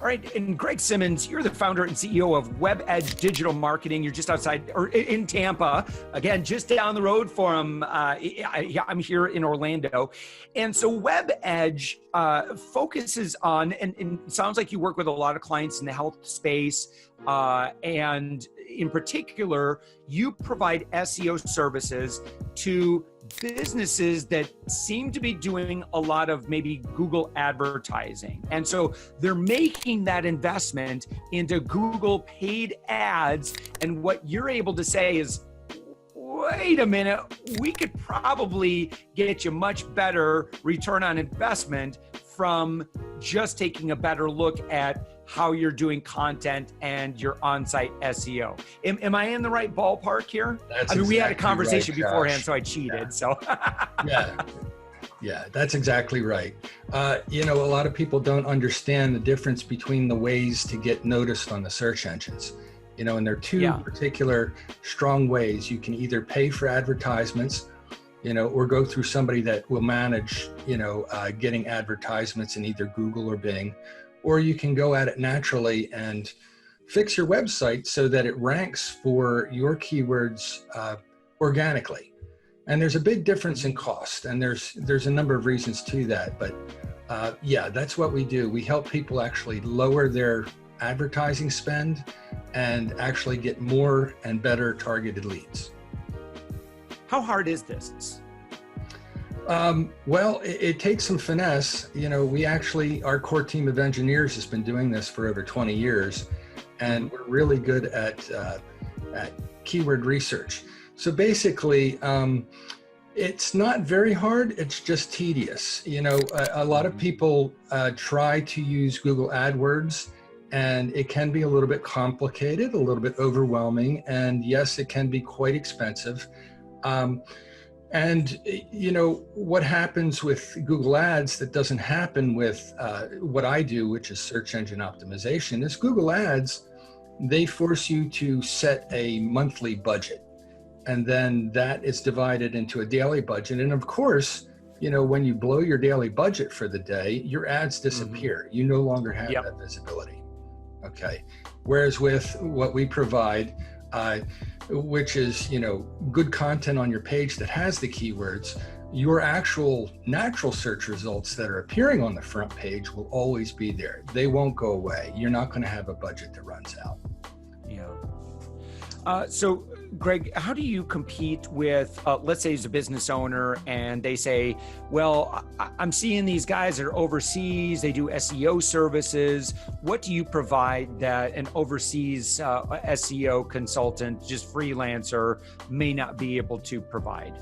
All right, and Greg Simmons, you're the founder and CEO of WebEdge Digital Marketing. You're just outside, or in Tampa, again, just down the road from, I'm here in Orlando. And so WebEdge focuses on, and it sounds like you work with a lot of clients in the health space, and in particular, you provide SEO services to businesses that seem to be doing a lot of maybe Google advertising. And so they're making that investment into Google paid ads. And what you're able to say is, wait a minute, we could probably get you much better return on investment from just taking a better look at how you're doing content and your on-site SEO. Am I in the right ballpark here? That's we had a conversation right, beforehand, so I cheated. Yeah. So yeah, that's exactly right. A lot of people don't understand the difference between the ways to get noticed on the search engines. And there are two particular strong ways. You can either pay for advertisements, or go through somebody that will manage, getting advertisements in either Google or Bing, or you can go at it naturally and fix your website so that it ranks for your keywords organically. And there's a big difference in cost, and there's a number of reasons to that. But that's what we do. We help people actually lower their advertising spend and actually get more and better targeted leads. How hard is this? Well, it takes some finesse. Our core team of engineers has been doing this for over 20 years, and we're really good at keyword research. So basically, it's not very hard. It's just tedious. A lot of people try to use Google AdWords, and it can be a little bit complicated, a little bit overwhelming, and yes, it can be quite expensive. And what happens with Google Ads that doesn't happen with what I do, which is search engine optimization, is Google Ads, they force you to set a monthly budget. And then that is divided into a daily budget. And of course, when you blow your daily budget for the day, your ads disappear. You no longer have that visibility. Okay. Whereas with what we provide, which is, good content on your page that has the keywords, your actual natural search results that are appearing on the front page will always be there. They won't go away. You're not going to have a budget that runs out. Yeah. So Greg, how do you compete with, let's say he's a business owner and they say, well, I'm seeing these guys that are overseas, they do SEO services. What do you provide that an overseas SEO consultant, just freelancer, may not be able to provide?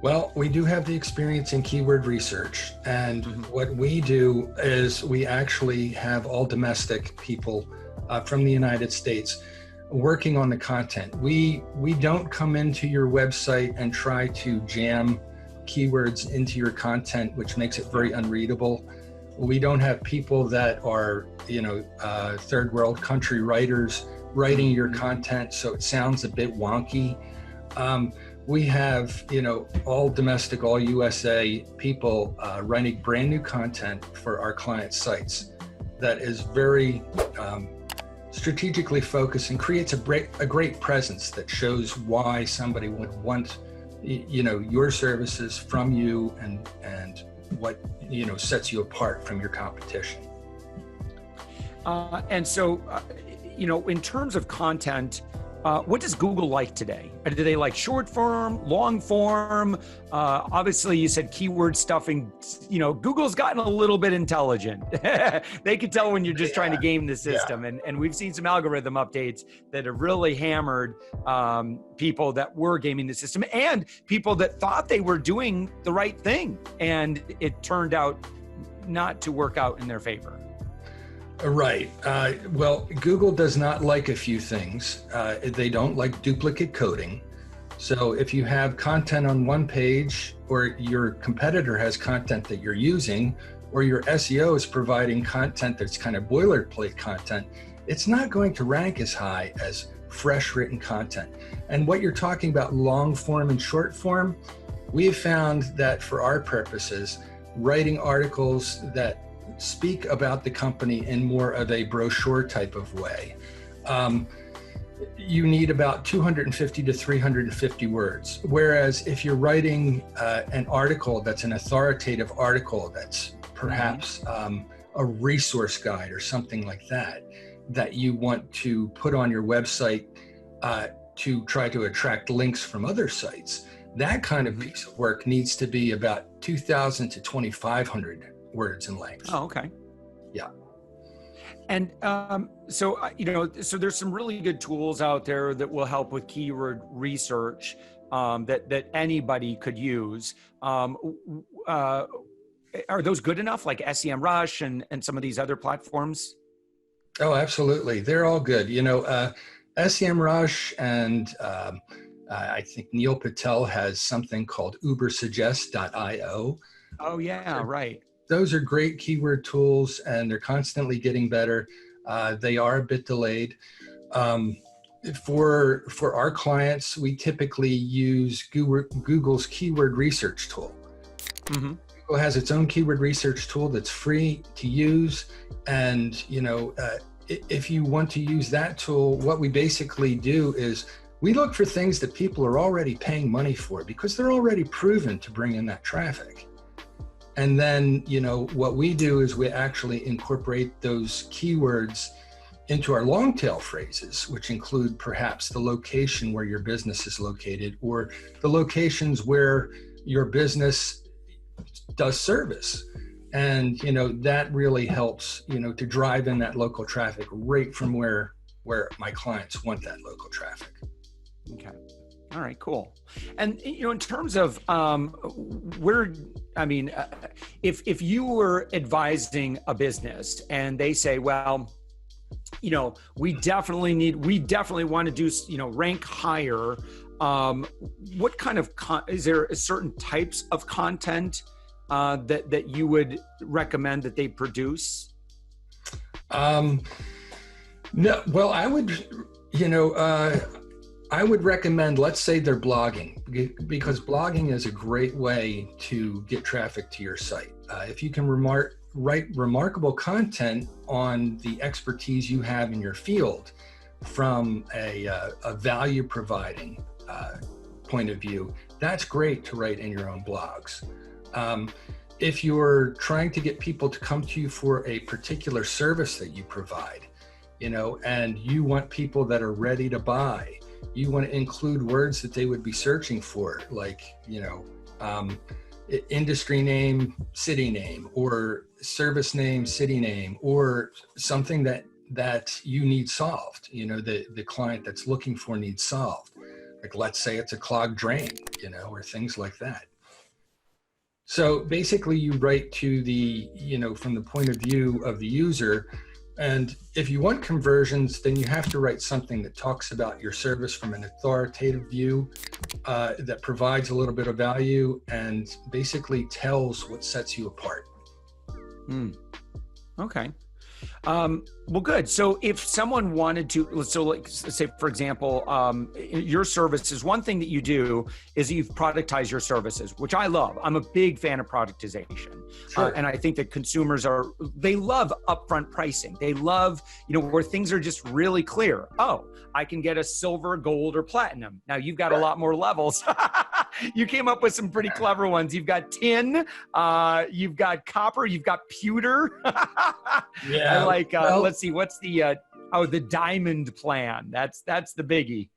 Well, we do have the experience in keyword research. And what we do is we actually have all domestic people from the United States working on the content. We don't come into your website and try to jam keywords into your content, which makes it very unreadable. We don't have people that are, third world country writers writing your content, so it sounds a bit wonky. We have, all domestic, all USA people writing brand new content for our client sites that is very strategically focused and creates a great presence that shows why somebody would want, your services from you and what, sets you apart from your competition. And so, in terms of content, what does Google like today? Do they like short form, long form? Obviously, you said keyword stuffing. Google's gotten a little bit intelligent. They can tell when you're just trying to game the system. And we've seen some algorithm updates that have really hammered people that were gaming the system and people that thought they were doing the right thing. And it turned out not to work out in their favor. Right. Well, Google does not like a few things. They don't like duplicate coding. So if you have content on one page, or your competitor has content that you're using, or your SEO is providing content that's kind of boilerplate content, it's not going to rank as high as fresh written content. And what you're talking about, long form and short form, we have found that for our purposes, writing articles that speak about the company in more of a brochure type of way, you need about 250 to 350 words. Whereas if you're writing an article that's an authoritative article that's perhaps a resource guide or something like that, that you want to put on your website to try to attract links from other sites, that kind of piece of work needs to be about 2,000 to 2,500 words in length. Oh, okay. Yeah. And so there's some really good tools out there that will help with keyword research that anybody could use. Are those good enough, like SEMrush and some of these other platforms? Oh, absolutely. They're all good. SEMrush and I think Neil Patel has something called ubersuggest.io. Oh, yeah, right. Those are great keyword tools, and they're constantly getting better. They are a bit delayed. For our clients, we typically use Google's keyword research tool. Mm-hmm. Google has its own keyword research tool that's free to use. And, if you want to use that tool, what we basically do is we look for things that people are already paying money for because they're already proven to bring in that traffic. And then, what we do is we actually incorporate those keywords into our long tail phrases, which include perhaps the location where your business is located or the locations where your business does service. And, that really helps, to drive in that local traffic right from where my clients want that local traffic. Okay. All right, cool. And, in terms of if you were advising a business and they say, well, we definitely want to do, rank higher. What kind of, is there certain types of content that you would recommend that they produce? No, well, I would recommend, let's say they're blogging, because blogging is a great way to get traffic to your site. If you can write remarkable content on the expertise you have in your field from a value providing point of view, that's great to write in your own blogs. If you're trying to get people to come to you for a particular service that you provide, and you want people that are ready to buy, you want to include words that they would be searching for, like, industry name, city name, or service name, city name, or something that you need solved, the client that's looking for needs solved. Like, let's say it's a clogged drain, or things like that. So basically you write to the, from the point of view of the user. And if you want conversions, then you have to write something that talks about your service from an authoritative view, that provides a little bit of value and basically tells what sets you apart. Okay. Well, good. So if someone wanted to, let's say, for example, your services, one thing that you do is you've productized your services, which I love. I'm a big fan of productization. Sure. And I think that consumers they love upfront pricing. They love, where things are just really clear. Oh, I can get a silver, gold, or platinum. Now you've got a lot more levels. You came up with some pretty clever ones. You've got tin, you've got copper, you've got pewter. Yeah. I like, let's see, what's the diamond plan? That's the biggie.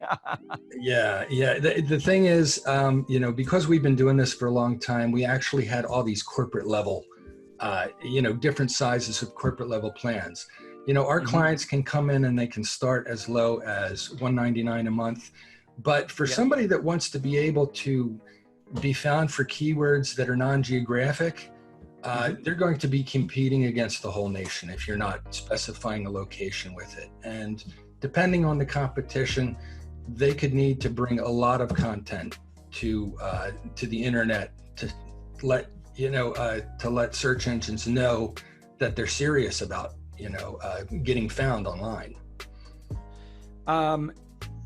Yeah. The thing is, because we've been doing this for a long time, we actually had all these corporate level, different sizes of corporate level plans. Our clients can come in and they can start as low as $199 a month. But for somebody that wants to be able to be found for keywords that are non-geographic, they're going to be competing against the whole nation if you're not specifying a location with it. And depending on the competition, they could need to bring a lot of content to the internet to let search engines know that they're serious about getting found online.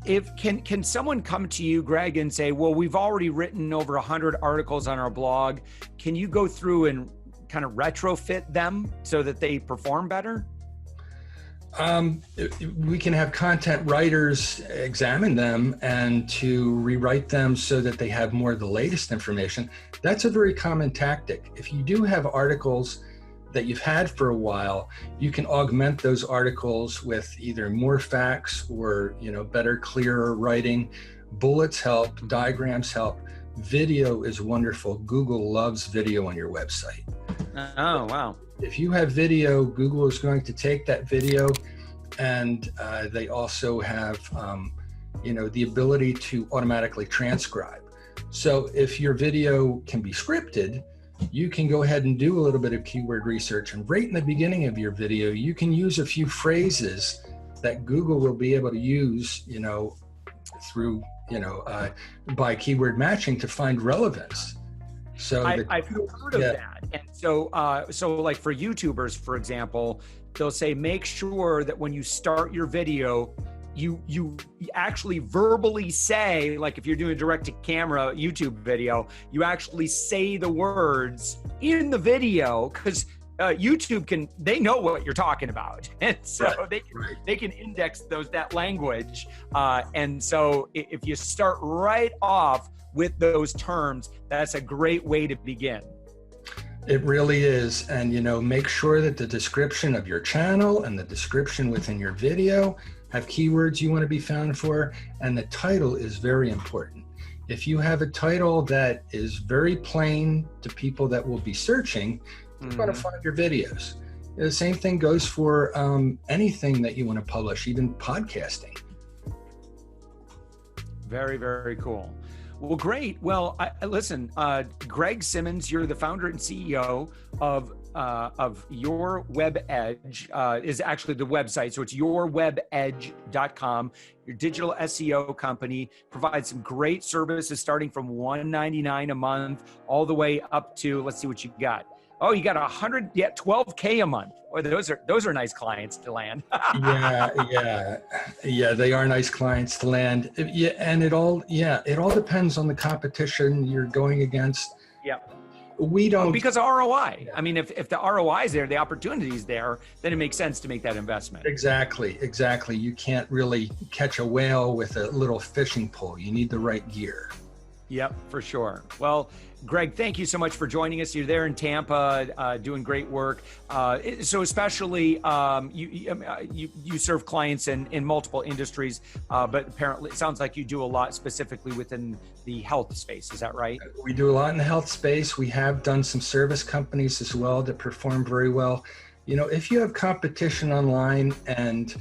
Can someone come to you, Greg, and say, well, we've already written over 100 articles on our blog. Can you go through and kind of retrofit them so that they perform better? We can have content writers examine them and to rewrite them so that they have more of the latest information. That's a very common tactic. If you do have articles that you've had for a while, you can augment those articles with either more facts or, better, clearer writing. Bullets help, diagrams help. Video is wonderful. Google loves video on your website. Oh, wow. If you have video, Google is going to take that video, and they also have, the ability to automatically transcribe. So if your video can be scripted, you can go ahead and do a little bit of keyword research. And right in the beginning of your video, you can use a few phrases that Google will be able to use, through, by keyword matching to find relevance. So I've heard of that. And so like for YouTubers, for example, they'll say, make sure that when you start your video, you actually verbally say, like if you're doing a direct to camera YouTube video, you actually say the words in the video, because YouTube they know what you're talking about. And so they can index that language. And so if you start right off with those terms, that's a great way to begin. It really is. And, make sure that the description of your channel and the description within your video have keywords you want to be found for. And the title is very important. If you have a title that is very plain to people that will be searching, you're going to find your videos. The same thing goes for anything that you want to publish, even podcasting. Very, very cool. Well, great. Well, listen, Greg Simmons, you're the founder and CEO of Your WebEdge, is actually the website. So it's yourwebedge.com. Your digital SEO company provides some great services starting from $199 a month all the way up to, let's see what you got. Oh, you got 12K a month. Oh, those are nice clients to land. Yeah, they are nice clients to land. Yeah, and it all depends on the competition you're going against. Yeah. We don't, because of ROI. I mean, if the ROI is there, the opportunity is there, then it makes sense to make that investment. Exactly. You can't really catch a whale with a little fishing pole. You need the right gear. Yep, for sure. Well, Greg, thank you so much for joining us. You're there in Tampa, doing great work. So especially, you serve clients in multiple industries, but apparently it sounds like you do a lot specifically within the health space. Is that right? We do a lot in the health space. We have done some service companies as well that perform very well. If you have competition online and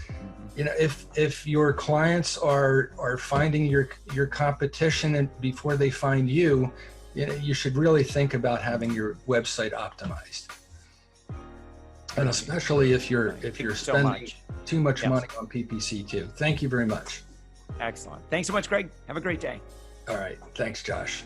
if your clients are finding your competition and before they find you, you should really think about having your website optimized. And especially if you're spending too much money on PPC too. Thank you very much. Excellent. Thanks so much, Greg. Have a great day. All right. Thanks, Josh.